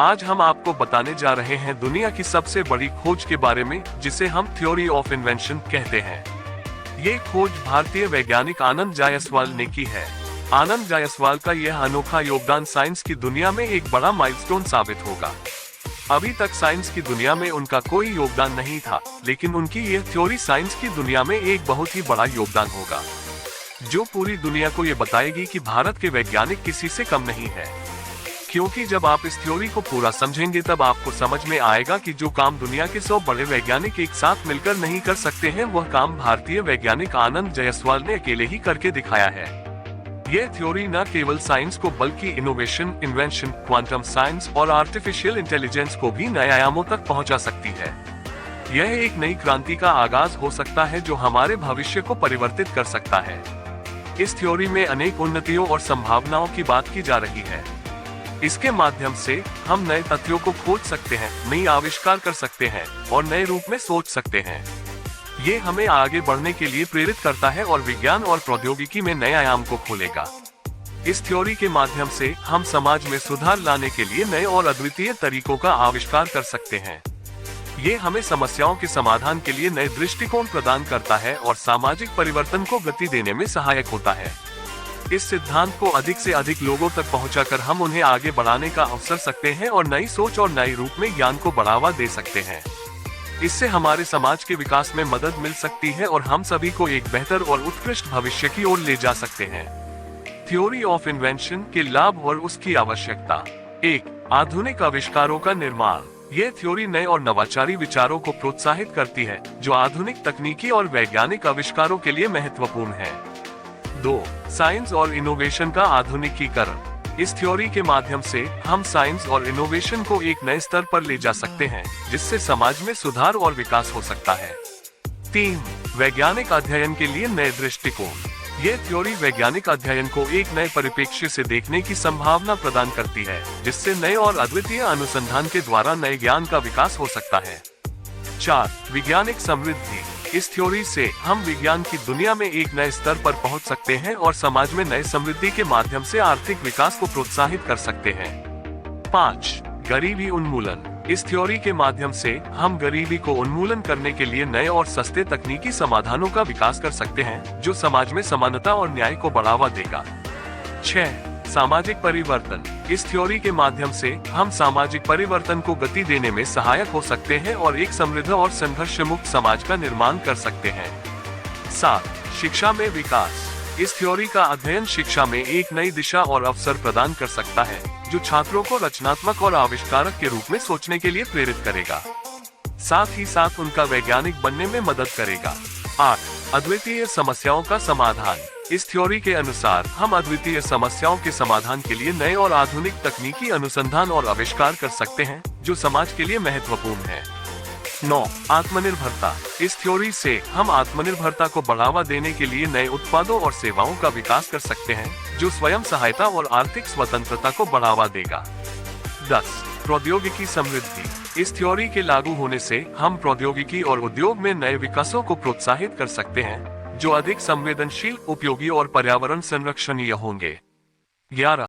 आज हम आपको बताने जा रहे हैं दुनिया की सबसे बड़ी खोज के बारे में, जिसे हम थ्योरी ऑफ इन्वेंशन कहते हैं। ये खोज भारतीय वैज्ञानिक आनंद जायसवाल ने की है। आनंद जायसवाल का यह अनोखा योगदान साइंस की दुनिया में एक बड़ा माइलस्टोन साबित होगा। अभी तक साइंस की दुनिया में उनका कोई योगदान नहीं था, लेकिन उनकी यह थ्योरी साइंस की दुनिया में एक बहुत ही बड़ा योगदान होगा, जो पूरी दुनिया को ये बताएगी कि भारत के वैज्ञानिक किसी से कम नहीं है। क्योंकि जब आप इस थ्योरी को पूरा समझेंगे तब आपको समझ में आएगा कि जो काम दुनिया के 100 बड़े वैज्ञानिक एक साथ मिलकर नहीं कर सकते हैं, वह काम भारतीय वैज्ञानिक आनंद जायसवाल ने अकेले ही करके दिखाया है। यह थ्योरी न केवल साइंस को बल्कि इनोवेशन, इन्वेंशन, क्वांटम साइंस और आर्टिफिशियल इंटेलिजेंस को भी नए आयामों तक पहुंचा सकती है। यह एक नई क्रांति का आगाज हो सकता है जो हमारे भविष्य को परिवर्तित कर सकता है। इस थ्योरी में अनेक उन्नतियों और संभावनाओं की बात की जा रही है। इसके माध्यम से हम नए तथ्यों को खोज सकते हैं, नई आविष्कार कर सकते हैं और नए रूप में सोच सकते हैं। ये हमें आगे बढ़ने के लिए प्रेरित करता है और विज्ञान और प्रौद्योगिकी में नए आयाम को खोलेगा। इस थ्योरी के माध्यम से हम समाज में सुधार लाने के लिए नए और अद्वितीय तरीकों का आविष्कार कर सकते हैं। ये हमें समस्याओं के समाधान के लिए नए दृष्टिकोण प्रदान करता है और सामाजिक परिवर्तन को गति देने में सहायक होता है। इस सिद्धांत को अधिक से अधिक लोगों तक पहुंचाकर हम उन्हें आगे बढ़ाने का अवसर सकते हैं और नई सोच और नए रूप में ज्ञान को बढ़ावा दे सकते हैं। इससे हमारे समाज के विकास में मदद मिल सकती है और हम सभी को एक बेहतर और उत्कृष्ट भविष्य की ओर ले जा सकते हैं। थ्योरी ऑफ इन्वेंशन के लाभ और उसकी आवश्यकता। 1. आधुनिक आविष्कारों का निर्माण। यह थ्योरी नए और नवाचारी विचारों को प्रोत्साहित करती है, जो आधुनिक तकनीकी और वैज्ञानिक आविष्कारों के लिए महत्वपूर्ण है। 2. साइंस और इनोवेशन का आधुनिकीकरण। इस थ्योरी के माध्यम से हम साइंस और इनोवेशन को एक नए स्तर पर ले जा सकते हैं, जिससे समाज में सुधार और विकास हो सकता है। 3. वैज्ञानिक अध्ययन के लिए नए दृष्टिकोण। यह थ्योरी वैज्ञानिक अध्ययन को एक नए परिप्रेक्ष्य से देखने की संभावना प्रदान करती है, जिससे नए और अद्वितीय अनुसंधान के द्वारा नए ज्ञान का विकास हो सकता है। 4. वैज्ञानिक समृद्धि। इस थ्योरी से हम विज्ञान की दुनिया में एक नए स्तर पर पहुंच सकते हैं और समाज में नए समृद्धि के माध्यम से आर्थिक विकास को प्रोत्साहित कर सकते हैं। 5. गरीबी उन्मूलन। इस थ्योरी के माध्यम से हम गरीबी को उन्मूलन करने के लिए नए और सस्ते तकनीकी समाधानों का विकास कर सकते हैं, जो समाज में समानता और न्याय को बढ़ावा देगा। 6. सामाजिक परिवर्तन। इस थ्योरी के माध्यम से हम सामाजिक परिवर्तन को गति देने में सहायक हो सकते हैं और एक समृद्ध और संघर्ष मुक्त समाज का निर्माण कर सकते हैं। 7. शिक्षा में विकास। इस थ्योरी का अध्ययन शिक्षा में एक नई दिशा और अवसर प्रदान कर सकता है, जो छात्रों को रचनात्मक और आविष्कारक के रूप में सोचने के लिए प्रेरित करेगा। साथ ही साथ उनका वैज्ञानिक बनने में मदद करेगा। 8. अद्वितीय समस्याओं का समाधान। इस थ्योरी के अनुसार हम अद्वितीय समस्याओं के समाधान के लिए नए और आधुनिक तकनीकी अनुसंधान और आविष्कार कर सकते हैं, जो समाज के लिए महत्वपूर्ण है। 9. आत्मनिर्भरता। इस थ्योरी से हम आत्मनिर्भरता को बढ़ावा देने के लिए नए उत्पादों और सेवाओं का विकास कर सकते हैं, जो स्वयं सहायता और आर्थिक स्वतंत्रता को बढ़ावा देगा। 10. प्रौद्योगिकी समृद्धि। इस थ्योरी के लागू होने से हम प्रौद्योगिकी और उद्योग में नए विकासों को प्रोत्साहित कर सकते हैं, जो अधिक संवेदनशील, उपयोगी और पर्यावरण संरक्षणीय होंगे। 11.